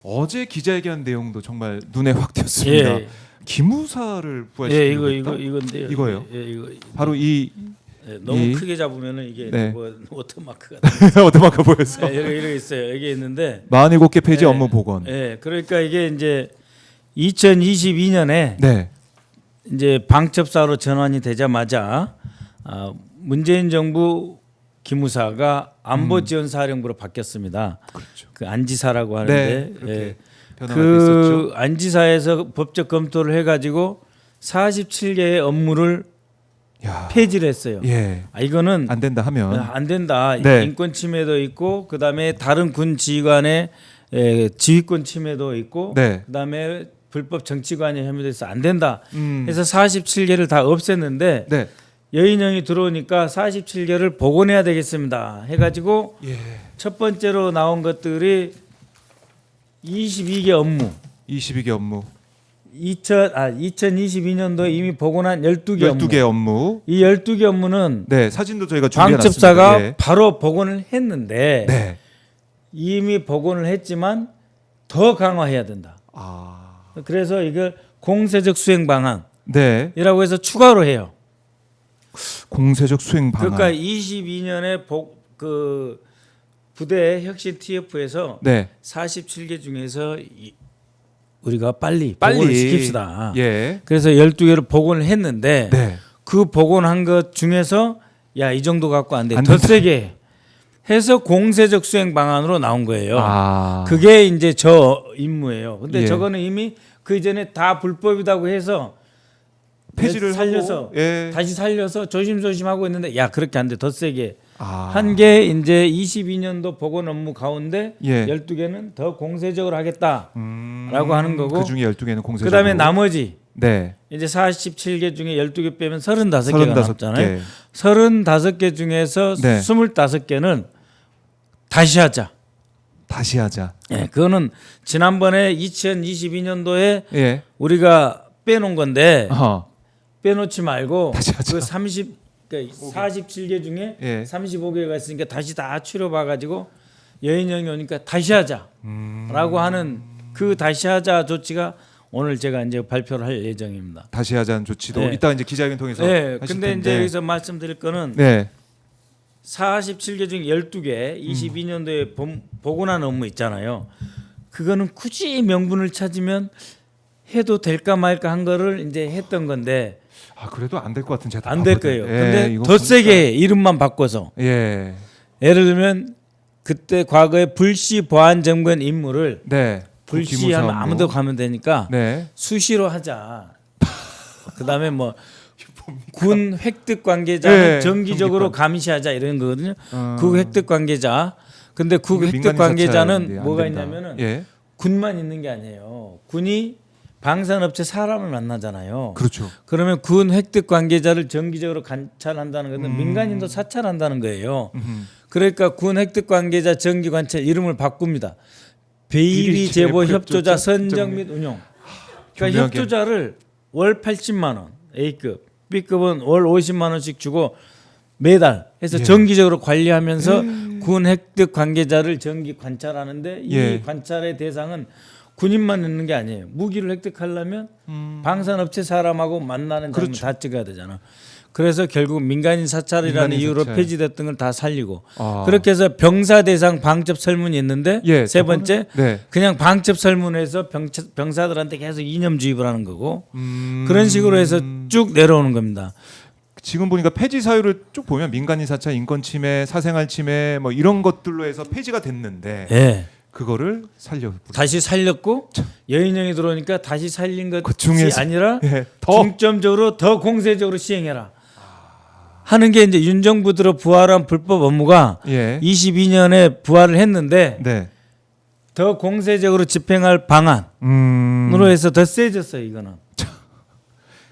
어제 기자회견 내용도 정말 눈에 확 띄었습니다. 예. 기무사를 예, 부활시키겠다. 이건데요. 이거예요. 예, 이거 바로 이 예, 너무 이- 크게 잡으면은 이게 네. 뭐 워터마크가 어디마가 보였어. 예, 이렇게 있어요. 여기 있는데 47개 페이지 예, 업무 복원. 예, 그러니까 이게 이제 2022년에 네. 이제 방첩사로 전환이 되자마자 문재인 정부 기무사가 안보지원사령부로 바뀌었습니다. 그렇죠. 그 안지사라고 네. 하는데 그렇게 예, 변화가 됐었죠. 그 안지사에서 법적 검토를 해가지고 47개의 업무를 야. 폐지를 했어요. 예. 이거는 안 된다 하면 안 된다. 네. 인권 침해도 있고 그다음에 다른 군 지휘관의 지휘권 침해도 있고 네. 그다음에 불법 정치관여 혐의도 있어 안 된다. 음. 해서 47개를 다 없앴는데 네. 여인형이 들어오니까 47개를 복원해야 되겠습니다. 해가지고 예. 첫 번째로 나온 것들이 22개 업무. 22개 업무. 2022년도에 이미 복원한 12개 업무. 12개 업무. 이 12개 업무는 네, 사진도 저희가 준비해 방첩사가 놨습니다. 예. 바로 복원을 했는데 네. 이미 복원을 했지만 더 강화해야 된다. 아. 그래서 이걸 공세적 수행 방안이라고 네. 해서 추가로 해요. 공세적 수행 방안. 그러니까 22년에 그 부대 혁신 TF에서 네. 47개 중에서 우리가 빨리 복원을 시킵시다. 예. 그래서 12개를 복원을 했는데 네. 그 복원한 것 중에서 야, 이 정도 갖고 안 돼. 안 더 된다. 세게 해서 공세적 수행 방안으로 나온 거예요. 아. 그게 이제 저 임무예요. 근데 예. 저거는 이미 그 이전에 다 불법이라고 해서 폐지를 살려서 하고, 예. 다시 살려서 조심조심 하고 있는데 야, 그렇게 안 돼. 더 세게. 아. 한 게 이제 22년도 복원 업무 가운데 예. 12개는 더 공세적으로 하겠다라고 하는 거고 그 중에 12개는 공세적으로. 그다음에 나머지 네. 이제 47개 중에 12개 빼면 35개가 35개. 남잖아요. 35개 중에서 네. 25개는 다시 하자. 다시 하자. 예, 그거는 지난번에 2022년도에 예. 우리가 빼놓은 건데 어허. 빼놓지 말고 다시 하자. 그 47개 중에 예. 35개가 있으니까 다시 다 추려봐 가지고 여인형이 오니까 다시 하자라고 하는 그 다시 하자 조치가 오늘 제가 이제 발표를 할 예정입니다. 다시 하자는 조치도 네. 이따 이제 기자회견 통해서 네, 하실 근데 텐데. 이제 여기서 말씀드릴 거는 네. 47개 중에 12개 22년도에 복원한 업무 있잖아요. 그거는 굳이 명분을 찾으면 해도 될까 말까 한 거를 이제 했던 건데 아, 그래도 안 될 것 같은 제가 안 될 거예요. 예, 근데 이거 더 보니까- 세게 이름만 바꿔서 예. 예를 들면 그때 과거에 불시 보안 점검 임무를 네. 불시하면 기무사 아무도 업무. 가면 되니까 네. 수시로 하자. 그다음에 뭐 군 획득 관계자는 네, 정기적으로 정기관. 감시하자 이런 거거든요. 어. 그 획득 관계자. 근데 그 이거 획득 민간인 관계자는 사찰인데 안 뭐가 된다. 있냐면은 예. 군만 있는 게 아니에요. 군이 방산업체 사람을 만나잖아요. 그렇죠. 그러면 군 획득 관계자를 정기적으로 관찰한다는 것은 민간인도 사찰한다는 거예요. 그러니까 군 획득 관계자 정기 관찰 이름을 바꿉니다. 비리 제보 협조자 선정 및 운용. 그러니까 교묘하게. 협조자를 월 80만 원 A급, B급은 월 50만 원씩 주고 매달 해서 예. 정기적으로 관리하면서 군 획득 관계자를 정기 관찰하는데 이 예. 관찰의 대상은 군인만 있는 게 아니에요. 무기를 획득하려면 방산업체 사람하고 만나는 장면 그렇죠. 다 찍어야 되잖아. 그래서 결국 민간인 사찰이라는 민간인 이유로 사찰. 폐지됐던 걸 다 살리고 아. 그렇게 해서 병사 대상 방첩 설문이 있는데 예, 세 저거는- 번째 네. 그냥 방첩 설문에서 병사들한테 계속 이념주의를 하는 거고 그런 식으로 해서 쭉 내려오는 겁니다. 지금 보니까 폐지 사유를 쭉 보면 민간인 사찰, 인권 침해, 사생활 침해 뭐 이런 것들로 해서 폐지가 됐는데 예. 그거를 살려. 다시 살렸고 여인형이 들어오니까 다시 살린 것이 그 중에서- 아니라 예. 더 중점적으로 더 공세적으로 시행해라 하는 게 이제 윤 정부 들어 부활한 불법 업무가 예. 22년에 부활을 했는데 네. 더 공세적으로 집행할 방안으로 해서 더 세졌어요. 이거는.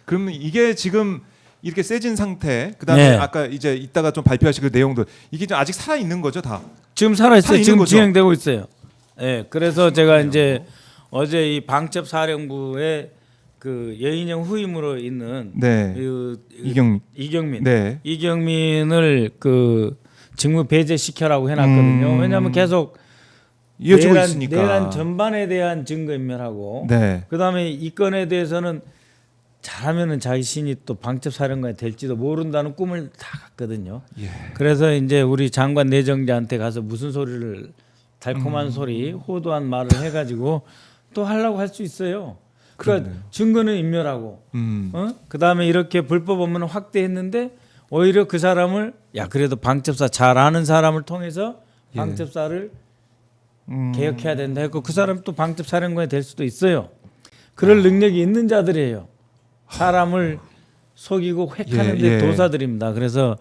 그러면 이게 지금 이렇게 세진 상태, 그다음에 네. 아까 이제 이따가 좀 발표하실 그 내용들 이게 좀 아직 살아 있는 거죠, 다. 지금 살아있어요. 살아있는 지금 거죠? 진행되고 있어요. 예, 그래서 제가 이제 어제 이 방첩사령부의 그 여인형 후임으로 있는 네. 그 이경민. 네. 이경민을 그 직무 배제시켜라고 해놨거든요. 왜냐하면 계속 이어지고 있으니까. 내란 전반에 대한 증거인멸하고 네. 그다음에 이 건에 대해서는 잘하면은 자신이 또 방첩사령관이 될지도 모른다는 꿈을 다 갖거든요. 예. 그래서 이제 우리 장관 내정자한테 가서 무슨 소리를 달콤한 소리, 호도한 말을 해가지고 또 하려고 할 수 있어요. 그러니까 그렇네요. 증거는 인멸하고, 그다음에 이렇게 불법 업무는 확대했는데 오히려 그 사람을 그래도 방첩사 잘 아는 사람을 통해서 예. 방첩사를 개혁해야 된다 했고 그 사람 또 방첩사령관이 될 수도 있어요. 그럴 능력이 있는 자들이에요. 사람을 속이고 획하는 데 예. 도사들입니다. 그래서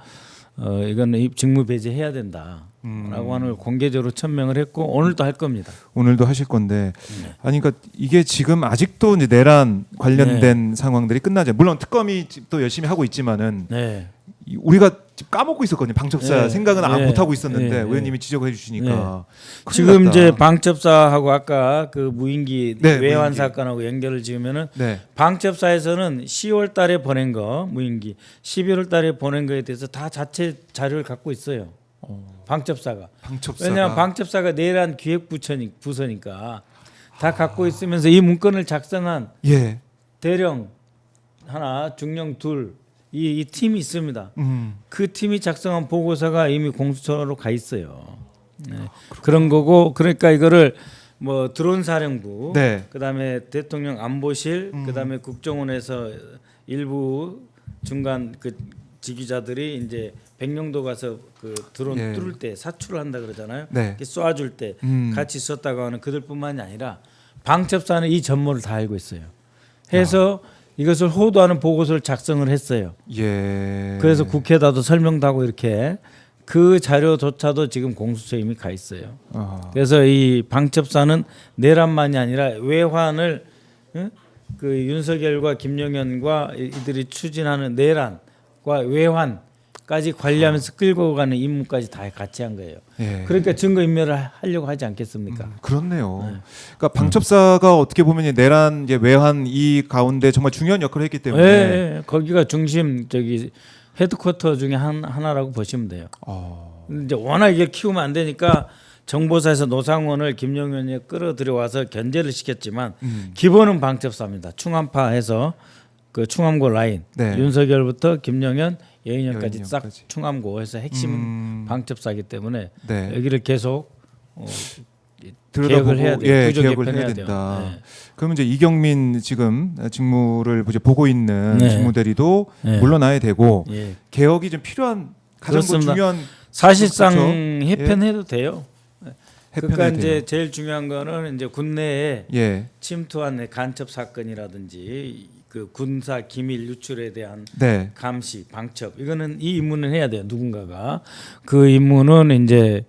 이거는 직무 배제해야 된다라고 하는 걸 공개적으로 천명을 했고 오늘도 할 겁니다. 오늘도 하실 건데 아니 그러니까 이게 지금 아직도 이제 내란 관련된 상황들이 끝나지 물론 특검이 또 열심히 하고 있지만은 네. 우리가 지금 까먹고 있었거든요. 방첩사 네. 생각은 네. 못 하고 있었는데 네. 의원님이 지적해 주시니까 큰일 지금 났다. 이제 방첩사하고 아까 그 무인기 네, 외환 무인기. 사건하고 연결을 지으면은 네. 방첩사에서는 10월 달에 보낸 거 무인기 11월 달에 보낸 거에 대해서 다 자체 자료를 갖고 있어요. 방첩사가. 방첩사가 왜냐하면 방첩사가 내란 기획부서니까 다 갖고 있으면서 이 문건을 작성한 예. 대령 하나, 중령 둘, 이 팀이 있습니다. 그 팀이 작성한 보고서가 이미 공수처로 가 있어요. 네. 그런 거고 그러니까 이거를 뭐 드론 사령부, 네. 그다음에 대통령 안보실, 그다음에 국정원에서 일부 중간 그 지휘자들이 이제 백령도 가서 그 드론 예. 뚫을 때 사출을 한다 그러잖아요. 네. 이렇게 쏴줄 때 같이 썼다고 하는 그들뿐만이 아니라 방첩사는 이 전모를 다 알고 있어요. 해서 이것을 호도하는 보고서를 작성을 했어요. 예. 그래서 국회에다도 설명도 하고 이렇게 그 자료조차도 지금 공수처에 이미 가 있어요. 그래서 이 방첩사는 내란만이 아니라 외환을 그 윤석열과 김용현과 이들이 추진하는 내란과 외환까지 관리하면서 끌고 가는 임무까지 다 같이 한 거예요. 예. 그러니까 증거 인멸을 하려고 하지 않겠습니까? 그렇네요. 그러니까 방첩사가 어떻게 보면 이제 내란 이제 외환 이 가운데 정말 중요한 역할을 했기 때문에 예, 거기가 중심 저기 헤드쿼터 중에 하나라고 보시면 돼요. 이제 워낙 이게 키우면 안 되니까 정보사에서 노상원을 김용현이 끌어들여와서 견제를 시켰지만 기본은 방첩사입니다. 충암파해서 그 충암고 라인 네. 윤석열부터 김용현, 예인영까지 싹 예인영까지. 충암고에서 핵심은 방첩사이기 때문에 네. 여기를 계속 들여다보고 개혁을 해야 돼요. 예, 구조 개혁을 개편해야 해야 돼요. 된다. 네. 그러면 이제 이경민 지금 직무를 이제 보고 있는 네. 직무대리도 네. 물러나야 되고 예. 개혁이 좀 필요한 가장 그렇습니다. 중요한 사실상 그렇죠. 해편해도 돼요. 그러니까 해편해야 이제 돼요. 제일 중요한 거는 이제 군내에 예. 침투한 간첩 사건이라든지 그 군사 기밀 유출에 대한 네. 감시, 방첩 이거는 이 임무는 해야 돼요. 누군가가 그 임무는 이제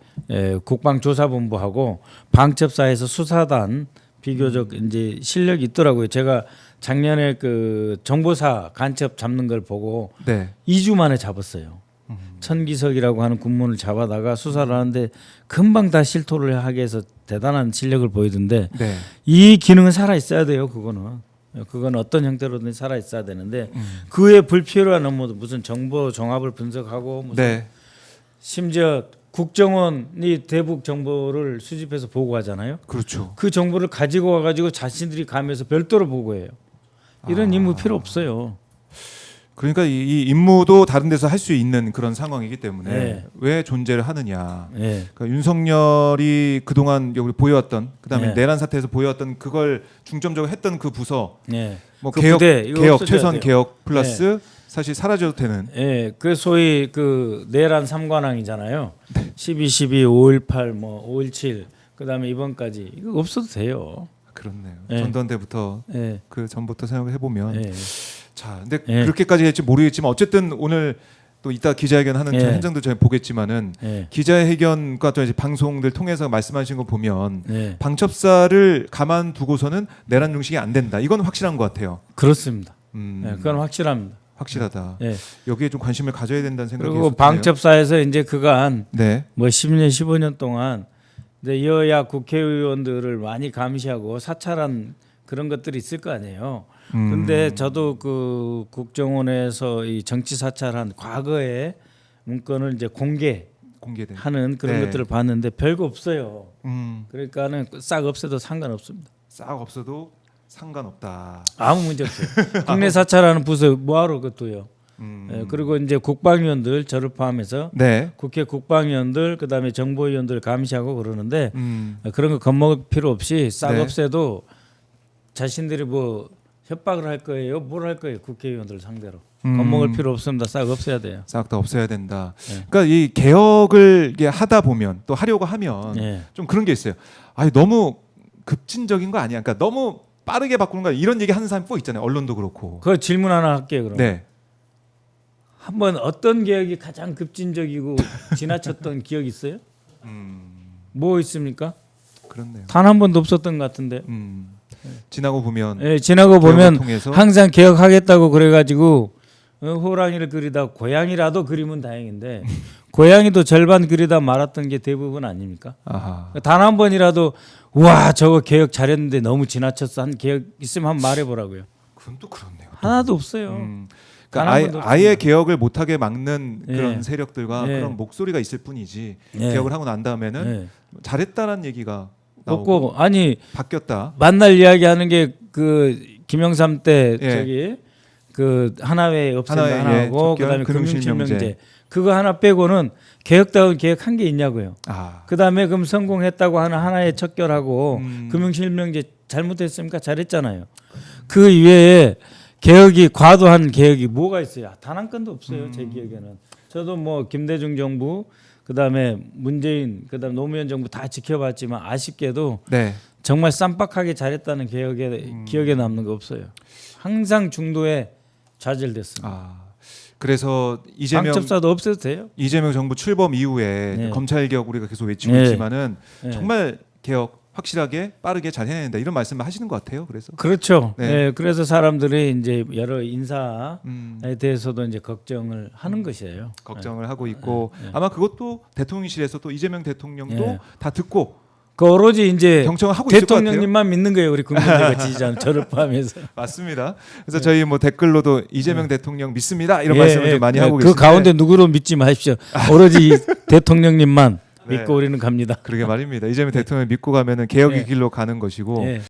국방조사본부하고 방첩사에서 수사단 비교적 이제 실력이 있더라고요. 제가 작년에 그 정보사 간첩 잡는 걸 보고 네. 2주 만에 잡았어요. 천기석이라고 하는 군문을 잡아다가 수사를 하는데 금방 다 실토를 하게 해서 대단한 실력을 보이던데 네. 이 기능은 살아 있어야 돼요. 그건 어떤 형태로든 살아 있어야 되는데 그에 불필요한 업무도 무슨 정보 종합을 분석하고 무슨 네. 심지어 국정원이 대북 정보를 수집해서 보고하잖아요. 그렇죠. 그 정보를 가지고 와가지고 자신들이 가면서 별도로 보고해요. 이런 임무 필요 없어요. 그러니까 이 임무도 다른 데서 할 수 있는 그런 상황이기 때문에 네. 왜 존재를 하느냐. 예. 그러니까 윤석열이 그동안 여기 보여왔던 그다음에 네. 내란 사태에서 보여왔던 그걸 중점적으로 했던 그 부서 예. 뭐 그 개혁 부대, 이거 개혁 없어져야 최소한 돼요. 개혁 플러스 사실 사라져도 되는 예, 그 소위 그 내란 삼관왕이잖아요. 12, 12, 5.18, 뭐 5.17, 그다음에 이번까지 이거 없어도 돼요. 그렇네요. 예. 전두환 때부터 예, 그 전부터 생각을 해보면 예, 자, 근데 예. 그렇게까지 할지 모르겠지만 어쨌든 오늘 또 이따 기자회견하는 예. 현장도 저희 보겠지만은 예, 기자회견과 또 이제 방송들 통해서 말씀하신 거 보면 예. 방첩사를 가만두고서는 내란 중식이 안 된다. 이건 확실한 것 같아요. 그렇습니다. 예, 그건 확실합니다. 확실하다. 예. 여기에 좀 관심을 가져야 된다는 생각이 그리고 계속 드네요. 방첩사에서 이제 그간 네, 뭐 10년, 15년 동안 이제 여야 국회의원들을 많이 감시하고 사찰한 그런 것들이 있을 거 아니에요. 근데 저도 그 국정원에서 이 정치 사찰한 과거의 문건을 이제 공개 공개된. 하는 그런 네. 것들을 봤는데 별거 없어요. 음. 그러니까는 싹 없애도 상관없습니다. 싹 없어도 상관없다. 아무 문제 없어요. 국내 사찰하는 부서 뭐하러 그것도요. 예, 그리고 이제 국방위원들 저를 포함해서 네. 국회 국방위원들 그다음에 정보위원들 감시하고 그러는데 음. 그런 거 겁먹을 필요 없이 싹 네. 없애도 자신들이 뭐 협박을 할 거예요. 뭘 할 거예요. 국회의원들 상대로. 겁먹을 필요 없습니다. 싹 없애야 돼요. 싹 다 없애야 된다. 네. 그러니까 이 개혁을 이게 하다 보면 또 하려고 하면 네. 좀 그런 게 있어요. 아니 너무 급진적인 거 아니야? 그러니까 너무 빠르게 바꾸는 거 이런 얘기 하는 사람 꼭 있잖아요. 언론도 그렇고. 그 질문 하나 할게요. 그럼. 네. 한번 어떤 개혁이 가장 급진적이고 지나쳤던 기억 있어요? 뭐 있습니까? 그렇네요. 단 한 번도 없었던 것 같은데. 지나고 보면 예, 지나고 보면 개혁을 통해서 항상 개혁하겠다고 그래가지고 호랑이를 그리다 고양이라도 그리면 다행인데 고양이도 절반 그리다 말았던 게 대부분 아닙니까? 아하. 단 한 번이라도 와 저거 개혁 잘했는데 너무 지나쳤어 한 개혁 있으면 한번 말해보라고요. 그건 또 그렇네요. 하나도 없어요. 그러니까 단한 번도 아예 없습니다. 개혁을 못하게 막는 예. 그런 세력들과 예. 그런 목소리가 있을 뿐이지 예. 개혁을 하고 난 다음에는 예. 잘했다는 얘기가 나오고 없고 아니 바뀌었다. 만날 이야기하는 게 그 김영삼 때 예. 저기 그 하나회 없앤다 하나회, 하나하고 예, 그다음에 금융실명제. 금융실명제 그거 하나 빼고는 개혁다운 개혁 한 게 있냐고요. 아. 그다음에 그럼 성공했다고 하는 하나의 척결하고 음. 금융실명제 잘못했습니까? 잘했잖아요. 그 이외에 개혁이 과도한 개혁이 뭐가 있어요? 단 한 건도 없어요. 제 기억에는. 저도 뭐 김대중 정부 그다음에 문재인 그다음 노무현 정부 다 지켜봤지만 아쉽게도 네. 정말 쌈박하게 잘했다는 기억에 남는 거 없어요. 항상 중도에 좌절됐습니다. 아. 그래서 방첩사도 없애도 돼요. 이재명 정부 출범 이후에 네. 검찰 개혁 우리가 계속 외치고 네. 있지만은 네. 정말 개혁 확실하게 빠르게 잘 해야 된다 이런 말씀을 하시는 것 같아요. 그래서 그렇죠. 네. 네. 그래서 사람들이 이제 여러 인사에 음, 대해서도 이제 걱정을 하는 것이에요. 걱정을 하고 있고 네. 아마 그것도 대통령실에서 또 이재명 대통령도 네. 다 듣고 그 오로지 이제 경청을 하고 있을 것 같아요. 대통령님만 믿는 거예요. 우리 국민들과 지지자는 저를 포함해서. 맞습니다. 그래서 저희 뭐 댓글로도 이재명 대통령 믿습니다 이런 예, 말씀을 좀 많이 하고 그 계신데 가운데 누구로 믿지 마십시오. 오로지 이 대통령님만 네. 믿고 우리는 갑니다. 그러게 말입니다. 이재명 대통령 믿고 가면은 개혁의 예. 길로 가는 것이고 예.